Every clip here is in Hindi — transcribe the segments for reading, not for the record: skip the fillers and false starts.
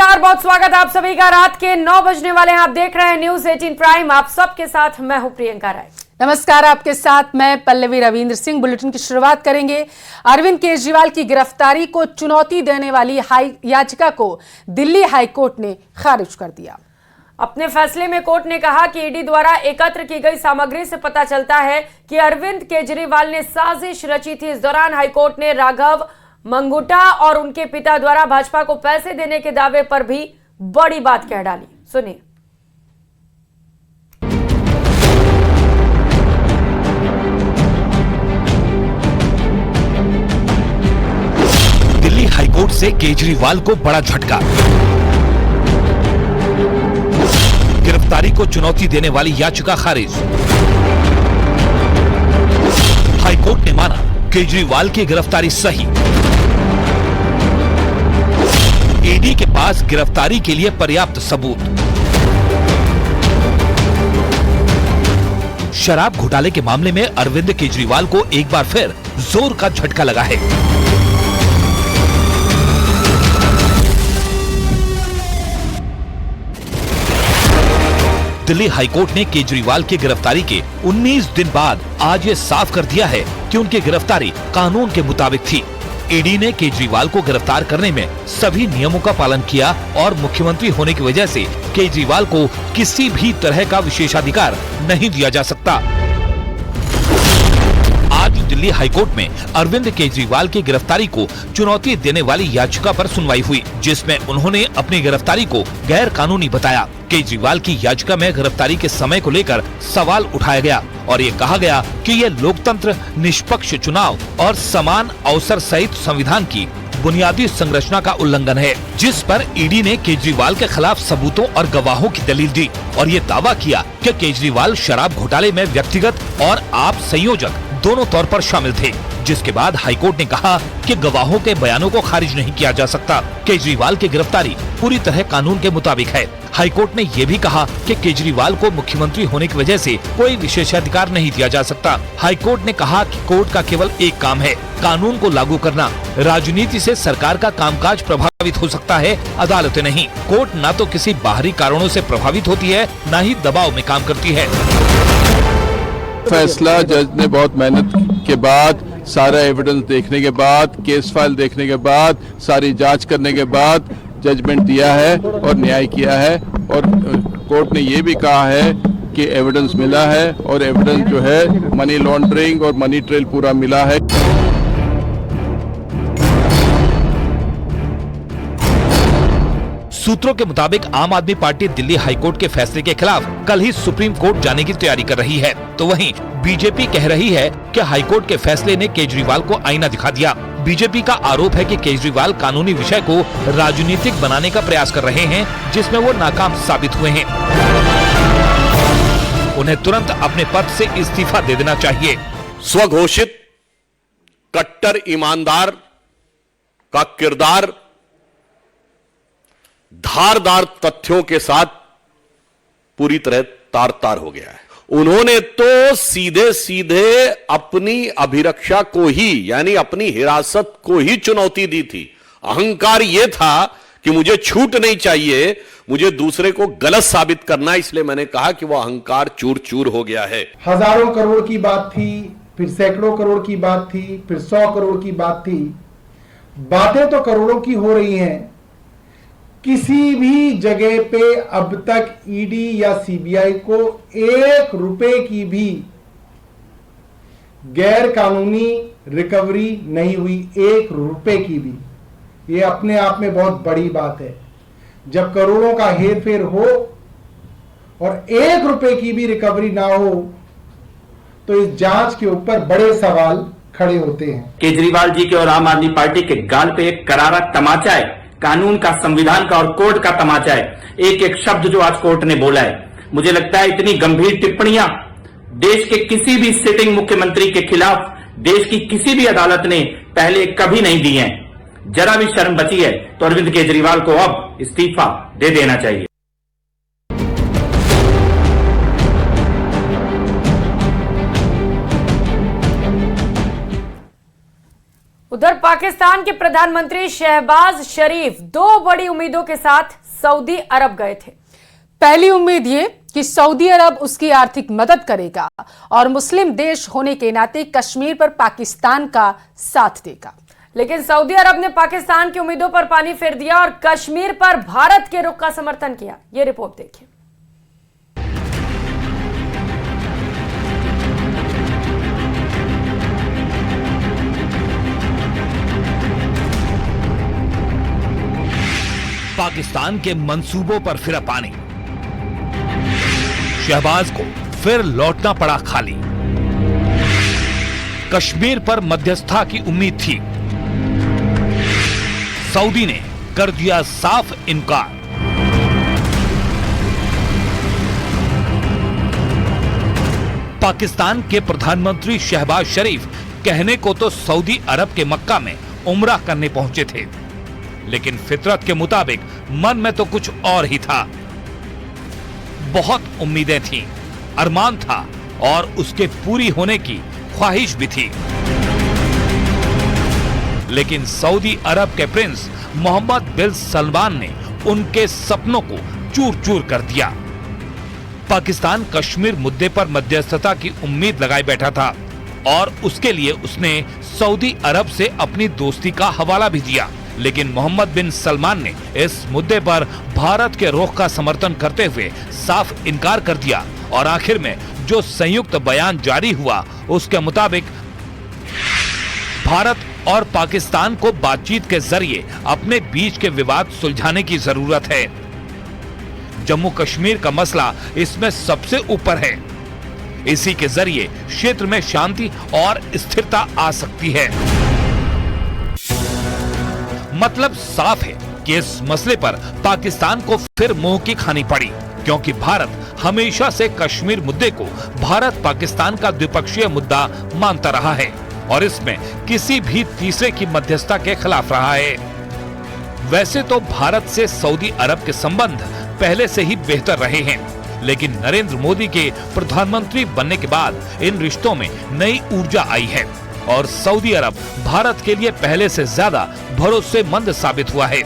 नमस्कार, बहुत स्वागत है आप सभी का। रात के 9 बजने वाले हैं, आप देख रहे हैं न्यूज 18 प्राइम। आप सबके साथ मैं हूं प्रियंका राय। नमस्कार, आपके साथ मैं पल्लवी रविंद्र सिंह। बुलेटिन की शुरुआत करेंगे। अरविंद केजरीवाल की गिरफ्तारी को चुनौती देने वाली याचिका को दिल्ली हाईकोर्ट ने खारिज कर दिया। अपने फैसले में कोर्ट ने कहा कि ईडी द्वारा एकत्र की गई सामग्री से पता चलता है कि अरविंद केजरीवाल ने साजिश रची थी। इस दौरान हाईकोर्ट ने राघव मंगुटा और उनके पिता द्वारा भाजपा को पैसे देने के दावे पर भी बड़ी बात कह डाली। सुनिए। दिल्ली हाईकोर्ट से केजरीवाल को बड़ा झटका। गिरफ्तारी को चुनौती देने वाली याचिका खारिज। हाईकोर्ट ने माना केजरीवाल की गिरफ्तारी सही। ईडी के पास गिरफ्तारी के लिए पर्याप्त सबूत। शराब घोटाले के मामले में अरविंद केजरीवाल को एक बार फिर जोर का झटका लगा है। दिल्ली हाईकोर्ट ने केजरीवाल की गिरफ्तारी के 19 दिन बाद आज ये साफ कर दिया है कि उनकी गिरफ्तारी कानून के मुताबिक थी। ईडी ने केजरीवाल को गिरफ्तार करने में सभी नियमों का पालन किया और मुख्यमंत्री होने की वजह से केजरीवाल को किसी भी तरह का विशेषाधिकार नहीं दिया जा सकता। आज दिल्ली हाईकोर्ट में अरविंद केजरीवाल की गिरफ्तारी को चुनौती देने वाली याचिका पर सुनवाई हुई, जिसमें उन्होंने अपनी गिरफ्तारी को गैर कानूनी बताया। केजरीवाल की याचिका में गिरफ्तारी के समय को लेकर सवाल उठाया गया और ये कहा गया कि ये लोकतंत्र, निष्पक्ष चुनाव और समान अवसर सहित संविधान की बुनियादी संरचना का उल्लंघन है, जिस पर ईडी ने केजरीवाल के खिलाफ सबूतों और गवाहों की दलील दी और ये दावा किया कि केजरीवाल शराब घोटाले में व्यक्तिगत और आप संयोजक दोनों तौर पर शामिल थे। जिसके बाद हाईकोर्ट ने कहा कि गवाहों के बयानों को खारिज नहीं किया जा सकता। केजरीवाल की गिरफ्तारी पूरी तरह कानून के मुताबिक है। हाईकोर्ट ने ये भी कहा कि केजरीवाल को मुख्यमंत्री होने की वजह से कोई विशेषाधिकार नहीं दिया जा सकता। हाईकोर्ट ने कहा कि कोर्ट का केवल एक काम है, कानून को लागू करना। राजनीति से सरकार का कामकाज प्रभावित हो सकता है, अदालतें नहीं। कोर्ट न तो किसी बाहरी कारणों से प्रभावित होती है, न ही दबाव में काम करती है। फैसला जज ने बहुत मेहनत के बाद, सारा एविडेंस देखने के बाद, केस फाइल देखने के बाद, सारी जांच करने के बाद जजमेंट दिया है और न्याय किया है। और कोर्ट ने ये भी कहा है कि एविडेंस मिला है और एविडेंस जो है मनी लॉन्ड्रिंग और मनी ट्रेल पूरा मिला है। सूत्रों के मुताबिक आम आदमी पार्टी दिल्ली हाईकोर्ट के फैसले के खिलाफ कल ही सुप्रीम कोर्ट जाने की तैयारी कर रही है, तो वहीं बीजेपी कह रही है कि हाईकोर्ट के फैसले ने केजरीवाल को आईना दिखा दिया। बीजेपी का आरोप है कि केजरीवाल कानूनी विषय को राजनीतिक बनाने का प्रयास कर रहे हैं, जिसमें वो नाकाम साबित हुए हैं। उन्हें तुरंत अपने पद से इस्तीफा दे देना चाहिए। स्वघोषित कट्टर ईमानदार का किरदार धारदार तथ्यों के साथ पूरी तरह तार तार हो गया है। उन्होंने तो सीधे सीधे अपनी अभिरक्षा को ही, यानी अपनी हिरासत को ही चुनौती दी थी। अहंकार यह था कि मुझे छूट नहीं चाहिए, मुझे दूसरे को गलत साबित करना, इसलिए मैंने कहा कि वह अहंकार चूर चूर हो गया है। हजारों करोड़ की बात थी, फिर सैकड़ों करोड़ की बात थी, फिर 100 करोड़ की बात थी। बातें तो करोड़ों की हो रही हैं। किसी भी जगह पे अब तक ईडी या सीबीआई को 1 रुपए की भी गैर कानूनी रिकवरी नहीं हुई, 1 रुपए की भी। ये अपने आप में बहुत बड़ी बात है। जब करोड़ों का हेरफेर हो और 1 रुपए की भी रिकवरी ना हो, तो इस जांच के ऊपर बड़े सवाल खड़े होते हैं। केजरीवाल जी के और आम आदमी पार्टी के गाल पे एक करारा तमाचा है, कानून का, संविधान का और कोर्ट का तमाचा है। एक एक शब्द जो आज कोर्ट ने बोला है, मुझे लगता है इतनी गंभीर टिप्पणियां देश के किसी भी सिटिंग मुख्यमंत्री के खिलाफ देश की किसी भी अदालत ने पहले कभी नहीं दी है। जरा भी शर्म बची है तो अरविंद केजरीवाल को अब इस्तीफा दे देना चाहिए। उधर पाकिस्तान के प्रधानमंत्री शहबाज शरीफ 2 बड़ी उम्मीदों के साथ सऊदी अरब गए थे। पहली उम्मीद ये कि सऊदी अरब उसकी आर्थिक मदद करेगा और मुस्लिम देश होने के नाते कश्मीर पर पाकिस्तान का साथ देगा। लेकिन सऊदी अरब ने पाकिस्तान की उम्मीदों पर पानी फेर दिया और कश्मीर पर भारत के रुख का समर्थन किया। ये रिपोर्ट देखिए। पाकिस्तान के मंसूबों पर फिरा पानी, शहबाज को फिर लौटना पड़ा खाली। कश्मीर पर मध्यस्थता की उम्मीद थी, सऊदी ने कर दिया साफ इनकार। पाकिस्तान के प्रधानमंत्री शहबाज शरीफ कहने को तो सऊदी अरब के मक्का में उम्रा करने पहुंचे थे, लेकिन फितरत के मुताबिक मन में तो कुछ और ही था। बहुत उम्मीदें थीं, अरमान था और उसके पूरी होने की ख्वाहिश भी थी। लेकिन सऊदी अरब के प्रिंस मोहम्मद बिन सलमान ने उनके सपनों को चूर चूर कर दिया। पाकिस्तान कश्मीर मुद्दे पर मध्यस्थता की उम्मीद लगाए बैठा था और उसके लिए उसने सऊदी अरब से अपनी दोस्ती का हवाला भी दिया। लेकिन मोहम्मद बिन सलमान ने इस मुद्दे पर भारत के रुख का समर्थन करते हुए साफ इनकार कर दिया और आखिर में जो संयुक्त बयान जारी हुआ उसके मुताबिक भारत और पाकिस्तान को बातचीत के जरिए अपने बीच के विवाद सुलझाने की जरूरत है। जम्मू कश्मीर का मसला इसमें सबसे ऊपर है। इसी के जरिए क्षेत्र में शांति और स्थिरता आ सकती है। मतलब साफ है कि इस मसले पर पाकिस्तान को फिर मुंह की खानी पड़ी, क्योंकि भारत हमेशा से कश्मीर मुद्दे को भारत पाकिस्तान का द्विपक्षीय मुद्दा मानता रहा है और इसमें किसी भी तीसरे की मध्यस्थता के खिलाफ रहा है। वैसे तो भारत से सऊदी अरब के संबंध पहले से ही बेहतर रहे हैं, लेकिन नरेंद्र मोदी के प्रधानमंत्री बनने के बाद इन रिश्तों में नई ऊर्जा आई है और सऊदी अरब भारत के लिए पहले से ज्यादा भरोसेमंद साबित हुआ है।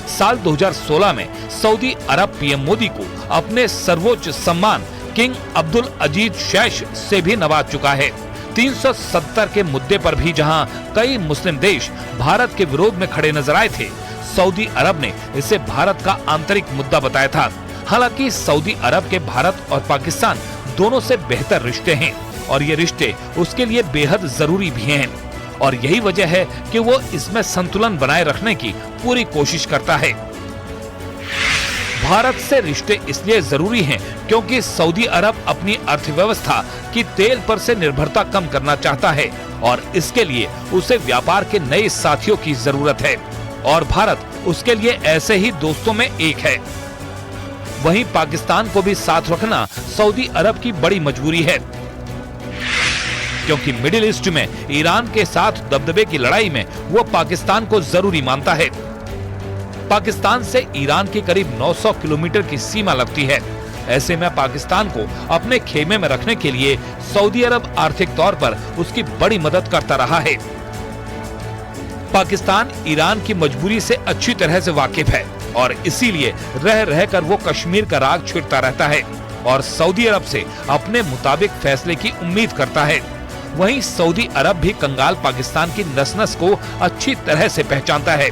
साल 2016 में सऊदी अरब पीएम मोदी को अपने सर्वोच्च सम्मान किंग अब्दुल अजीज शैश से भी नवाज चुका है। 370 के मुद्दे पर भी जहां कई मुस्लिम देश भारत के विरोध में खड़े नजर आए थे, सऊदी अरब ने इसे भारत का आंतरिक मुद्दा बताया था। हालांकि सऊदी अरब के भारत और पाकिस्तान दोनों से बेहतर रिश्ते हैं और ये रिश्ते उसके लिए बेहद जरूरी भी हैं और यही वजह है कि वो इसमें संतुलन बनाए रखने की पूरी कोशिश करता है। भारत से रिश्ते इसलिए जरूरी हैं क्योंकि सऊदी अरब अपनी अर्थव्यवस्था की तेल पर से निर्भरता कम करना चाहता है और इसके लिए उसे व्यापार के नए साथियों की जरूरत है और भारत उसके लिए ऐसे ही दोस्तों में एक है। वहीं पाकिस्तान को भी साथ रखना सऊदी अरब की बड़ी मजबूरी है, क्योंकि मिडिल ईस्ट में ईरान के साथ दबदबे की लड़ाई में वो पाकिस्तान को जरूरी मानता है। पाकिस्तान से ईरान की करीब 900 किलोमीटर की सीमा लगती है। ऐसे में पाकिस्तान को अपने खेमे में रखने के लिए सऊदी अरब आर्थिक तौर पर उसकी बड़ी मदद करता रहा है। पाकिस्तान ईरान की मजबूरी से अच्छी तरह से वाकिफ है और इसीलिए रह रहकर वो कश्मीर का राग छींटता रहता है और सऊदी अरब से अपने मुताबिक फैसले की उम्मीद करता है। वहीं सऊदी अरब भी कंगाल पाकिस्तान की नस-नस को अच्छी तरह से पहचानता है।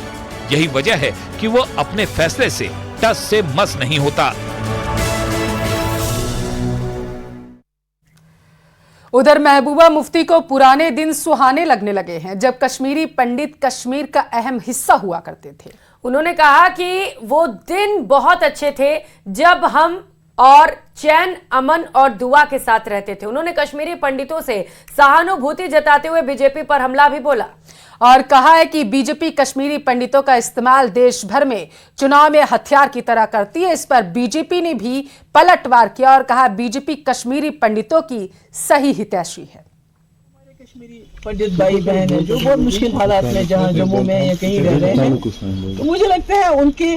यही वजह है कि वो अपने फैसले से टस से मस नहीं होता। उधर महबूबा मुफ्ती को पुराने दिन सुहाने लगने लगे हैं, जब कश्मीरी पंडित कश्मीर का अहम हिस्सा हुआ करते थे। उन्होंने कहा कि वो दिन बहुत अच्छे थे जब हम और चैन, अमन और दुआ के साथ रहते थे। उन्होंने कश्मीरी पंडितों से सहानुभूति जताते हुए बीजेपी पर हमला भी बोला और कहा है कि बीजेपी कश्मीरी पंडितों का इस्तेमाल देश भर में चुनाव में हथियार की तरह करती है। इस पर बीजेपी ने भी पलटवार किया और कहा बीजेपी कश्मीरी पंडितों की सही हितैषी है। हमारे कश्मीरी पंडित भाई बहन है जो बहुत मुश्किल हालात में जहाँ जम्मू में या कहीं रह रहे हैं, तो मुझे लगता है उनकी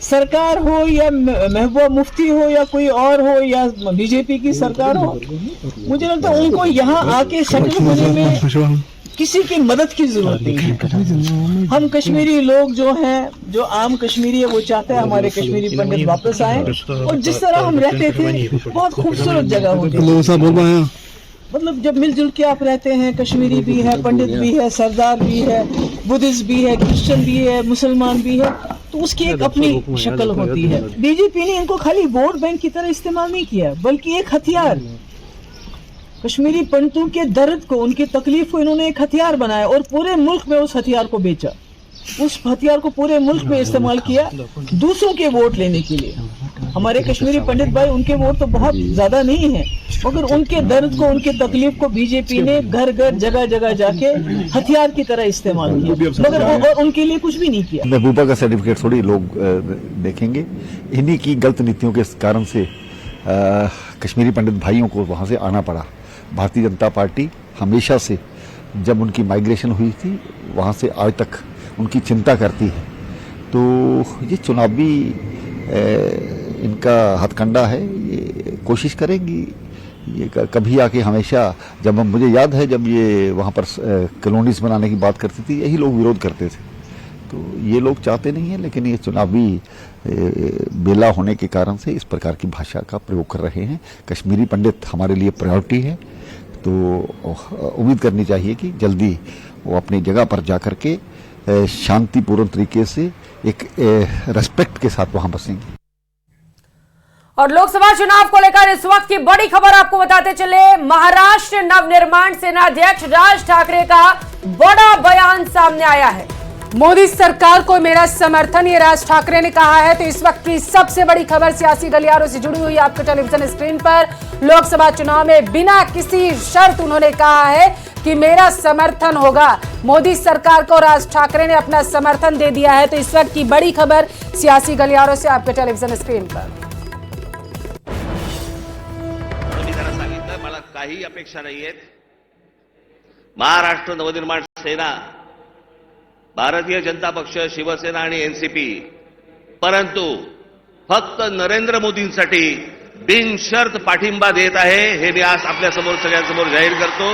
सरकार हो या महबूबा मुफ्ती हो या कोई और हो या बीजेपी की सरकार हो, मुझे लगता है उनको यहाँ आके सेटल होने में किसी की मदद की जरूरत नहीं है। हम कश्मीरी लोग जो हैं, जो आम कश्मीरी है, वो चाहते हैं हमारे कश्मीरी पंडित वापस आए और जिस तरह हम रहते थे बहुत खूबसूरत जगह होती थी। मतलब जब मिलजुल के आप रहते हैं, कश्मीरी भी है, पंडित भी है, सरदार भी है, बुद्धिस्ट भी है, क्रिश्चियन भी है, मुसलमान भी है, तो उसकी एक अपनी शक्ल होती है। बीजेपी ने इनको खाली वोट बैंक की तरह इस्तेमाल नहीं किया, बल्कि एक हथियार, कश्मीरी पंडितों के दर्द को, उनकी तकलीफ को इन्होंने एक हथियार बनाया और पूरे मुल्क में उस हथियार को बेचा। उस हथियार को पूरे मुल्क में इस्तेमाल किया दूसरों के वोट लेने के लिए। हमारे कश्मीरी पंडित भाई, उनके वोट तो बहुत ज्यादा नहीं है, मगर उनके दर्द को, उनकी तकलीफ को बीजेपी ने घर घर जगह जगह जाके हथियार की तरह इस्तेमाल किया, मगर और उनके लिए कुछ भी नहीं किया। महबूबा का सर्टिफिकेट थोड़ी लोग देखेंगे। इन्हीं की गलत नीतियों के कारण से कश्मीरी पंडित भाइयों को वहां से आना पड़ा। भारतीय जनता पार्टी हमेशा से, जब उनकी माइग्रेशन हुई थी, वहां से आज तक उनकी चिंता करती है। तो ये चुनावी इनका हथकंडा है, ये कोशिश करेंगी। ये कभी आके हमेशा, जब मुझे याद है जब ये वहाँ पर कॉलोनीज बनाने की बात करती थी, यही लोग विरोध करते थे। तो ये लोग चाहते नहीं हैं, लेकिन ये चुनावी बेला होने के कारण से इस प्रकार की भाषा का प्रयोग कर रहे हैं। कश्मीरी पंडित हमारे लिए प्रायोरिटी है, तो उम्मीद करनी चाहिए कि जल्दी वो अपनी जगह पर जाकर के शांतिपूर्ण तरीके से एक रेस्पेक्ट के साथ वहां बसेंगे। और लोकसभा चुनाव को लेकर इस वक्त की बड़ी खबर आपको बताते चले, महाराष्ट्र नवनिर्माण सेना अध्यक्ष राज ठाकरे का बड़ा बयान सामने आया है। मोदी सरकार को मेरा समर्थन, ये राज ठाकरे ने कहा है। तो इस वक्त की सबसे बड़ी खबर सियासी गलियारों से जुड़ी हुई आपके टेलीविजन स्क्रीन पर। लोकसभा चुनाव में बिना किसी शर्त उन्होंने कहा है कि मेरा समर्थन होगा। मोदी सरकार को राज ठाकरे ने अपना समर्थन दे दिया है। तो इस वक्त की बड़ी खबर सियासी गलियारों से आपके टेलीविजन स्क्रीन पर। मला काही अपेक्षा नाहीयेत। महाराष्ट्र नवनिर्माण सेना, भारतीय जनता पक्ष, शिवसेना आणि एनसीपी, परंतु फक्त नरेंद्र मोदींसाठी बिनशर्त पाठिंबा देत आहे, हे मी आज आपल्या समोर सगळ्यांसमोर जाहीर करतो।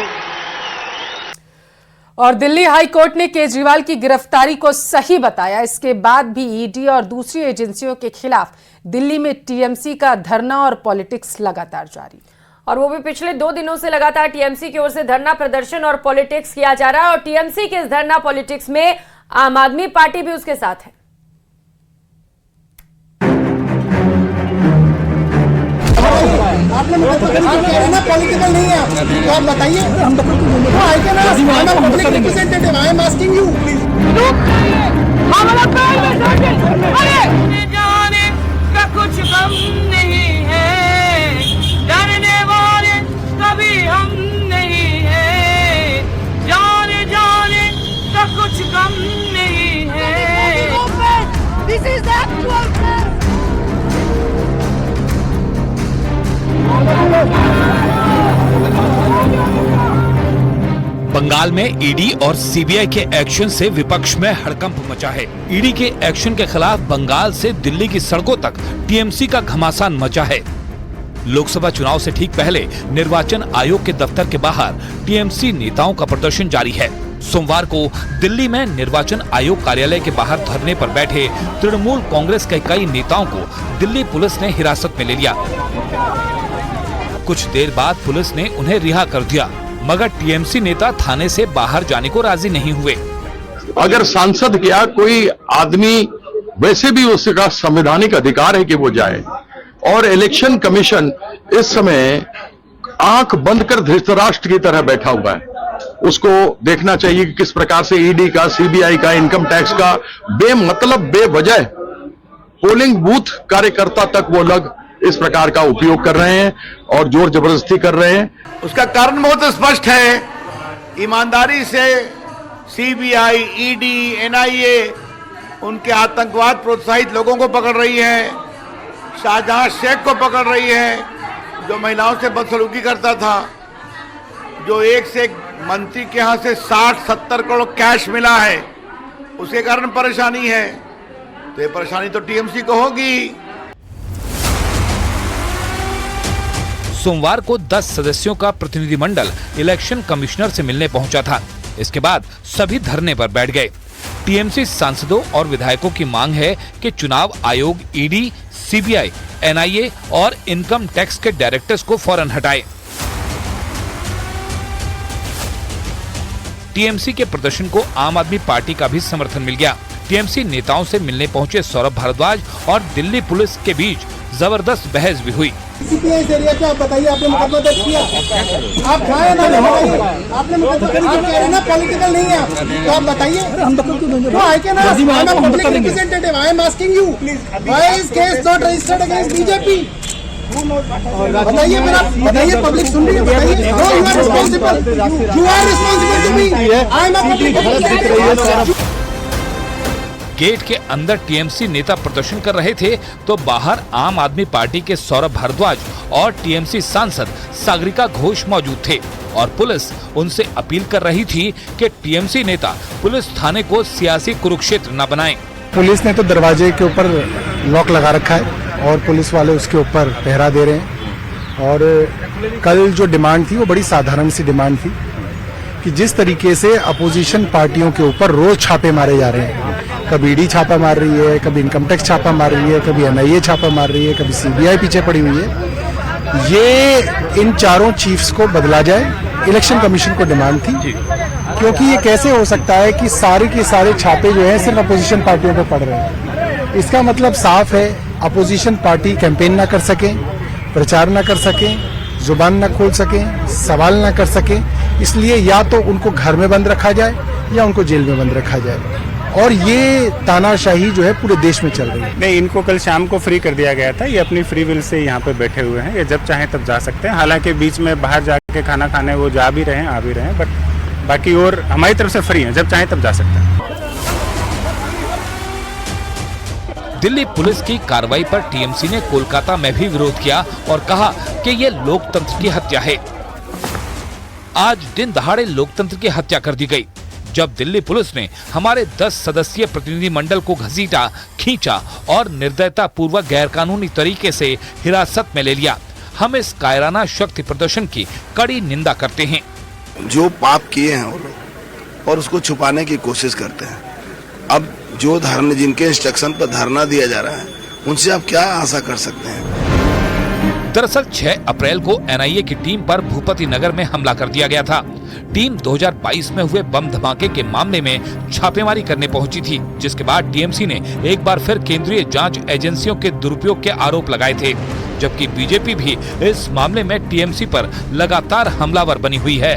और दिल्ली हाई कोर्ट ने केजरीवाल की गिरफ्तारी को सही बताया। इसके बाद भी ईडी और दूसरी एजेंसियों के खिलाफ दिल्ली में टीएमसी का धरना और पॉलिटिक्स लगातार जारी, और वो भी पिछले 2 दिनों से लगातार टीएमसी की ओर से धरना प्रदर्शन और पॉलिटिक्स किया जा रहा है। और टीएमसी के इस धरना पॉलिटिक्स में आम आदमी पार्टी भी उसके साथ है। पॉलिटिकल नहीं है तो आप बताइए, हम representative, I am asking you please. कुछ कम नहीं है, डरने वाले कभी हम नहीं है, जाने जाने का कुछ कम नहीं है। This is the actual fact. Bengal में ईडी और सीबीआई के एक्शन से विपक्ष में हड़कंप मचा है। ईडी के एक्शन के खिलाफ बंगाल से दिल्ली की सड़कों तक टीएमसी का घमासान मचा है। लोकसभा चुनाव से ठीक पहले निर्वाचन आयोग के दफ्तर के बाहर टीएमसी नेताओं का प्रदर्शन जारी है। सोमवार को दिल्ली में निर्वाचन आयोग कार्यालय के बाहर धरने पर बैठे तृणमूल कांग्रेस के कई नेताओं को दिल्ली पुलिस ने हिरासत में ले लिया। कुछ देर बाद पुलिस ने उन्हें रिहा कर दिया, मगर टीएमसी नेता थाने से बाहर जाने को राजी नहीं हुए। अगर सांसद क्या कोई आदमी, वैसे भी उसका संवैधानिक अधिकार है कि वो जाए, और इलेक्शन कमीशन इस समय आंख बंद कर धृतराष्ट्र की तरह बैठा हुआ है। उसको देखना चाहिए कि किस प्रकार से ईडी का, सीबीआई का, इनकम टैक्स का बेमतलब, बेवजह पोलिंग बूथ कार्यकर्ता तक वो लोग इस प्रकार का उपयोग कर रहे हैं और जोर जबरदस्ती कर रहे हैं। उसका कारण बहुत स्पष्ट है। ईमानदारी से सीबीआई, ईडी, एनआईए उनके आतंकवाद प्रोत्साहित लोगों को पकड़ रही है। शाहजहां शेख को पकड़ रही है, जो महिलाओं से बदसलूकी करता था, जो एक से एक मंत्री के यहां से 60-70 करोड़ कैश मिला है, उसके कारण परेशानी है। तो ये परेशानी तो टीएमसी को होगी। सोमवार को 10 सदस्यों का प्रतिनिधिमंडल इलेक्शन कमिश्नर से मिलने पहुंचा था। इसके बाद सभी धरने पर बैठ गए। टीएमसी सांसदों और विधायकों की मांग है कि चुनाव आयोग ईडी, सीबीआई, एनआईए और इनकम टैक्स के डायरेक्टर्स को फौरन हटाए। टीएमसी के प्रदर्शन को आम आदमी पार्टी का भी समर्थन मिल गया। टीएमसी नेताओं से मिलने पहुंचे सौरभ भारद्वाज और दिल्ली पुलिस के बीच जबरदस्त बहस भी हुई। इस एरिया पे आप बताइए, आपने मुकदमा दर्ज किया, आप खाए ना बताइए, आपने मुकदमा दर्ज किया ना, पॉलिटिकल नहीं है आप, तो आप बताइए। I can ask, I am public representative, I am asking you, why is case not registered against BJP? बताइए मेरा, बताइए, पब्लिक सुन रही है, बताइए। No, you are responsible, you are responsible to me, I am a public representative. Gate के अंदर टीएमसी नेता प्रदर्शन कर रहे थे तो बाहर आम आदमी पार्टी के सौरभ भारद्वाज और टीएमसी सांसद सागरिका घोष मौजूद थे और पुलिस उनसे अपील कर रही थी कि टीएमसी नेता पुलिस थाने को सियासी कुरुक्षेत्र न बनाएं। पुलिस ने तो दरवाजे के ऊपर लॉक लगा रखा है और पुलिस वाले उसके ऊपर पहरा दे रहे हैं। और कल जो डिमांड थी वो बड़ी साधारण सी डिमांड थी कि जिस तरीके से अपोजिशन पार्टियों के ऊपर रोज छापे मारे जा रहे हैं, कभी ईडी छापा मार रही है, कभी इनकम टैक्स छापा मार रही है, कभी एनआईए छापा मार रही है, कभी सीबीआई पीछे पड़ी हुई है, ये इन चारों चीफ्स को बदला जाए। इलेक्शन कमीशन को डिमांड थी, क्योंकि ये कैसे हो सकता है कि सारे के सारे छापे जो हैं सिर्फ अपोजिशन पार्टियों पे पड़ रहे हैं। इसका मतलब साफ है, अपोजिशन पार्टी कैंपेन ना कर सके, प्रचार ना कर सके, जुबान ना खोल सके, सवाल ना कर सके। इसलिए या तो उनको घर में बंद रखा जाए या उनको जेल में बंद रखा जाए। और ये तानाशाही जो है पूरे देश में चल रही है। नहीं, इनको कल शाम को फ्री कर दिया गया था। ये अपनी फ्री विल से यहाँ पे बैठे हुए हैं, ये जब चाहें तब जा सकते हैं। हालांकि बीच में बाहर जाके खाना खाने वो जा भी रहे हैं, आ भी रहे हैं, बट बाकी और हमारी तरफ से फ्री हैं, जब चाहें तब जा सकते हैं। दिल्ली पुलिस की कार्रवाई पर टीएमसी ने कोलकाता में भी विरोध किया और कहा कि ये लोकतंत्र की हत्या है। आज दिन दहाड़े लोकतंत्र की हत्या कर दी गई जब दिल्ली पुलिस ने हमारे 10 सदस्यीय प्रतिनिधिमंडल को घसीटा, खींचा और निर्दयता पूर्वक गैरकानूनी तरीके से हिरासत में ले लिया। हम इस कायराना शक्ति प्रदर्शन की कड़ी निंदा करते हैं। जो पाप किए हैं वो लोग और उसको छुपाने की कोशिश करते हैं। अब जो धरना, जिनके इंस्ट्रक्शन पर धरना दिया जा रहा है, उनसे आप क्या आशा कर सकते हैं? दरअसल 6 अप्रैल को एनआईए की टीम पर भूपति नगर में हमला कर दिया गया था। टीम 2022 में हुए बम धमाके के मामले में छापेमारी करने पहुंची थी, जिसके बाद टीएमसी ने एक बार फिर केंद्रीय जांच एजेंसियों के दुरुपयोग के आरोप लगाए थे, जबकि बीजेपी भी इस मामले में टीएमसी पर लगातार हमलावर बनी हुई है।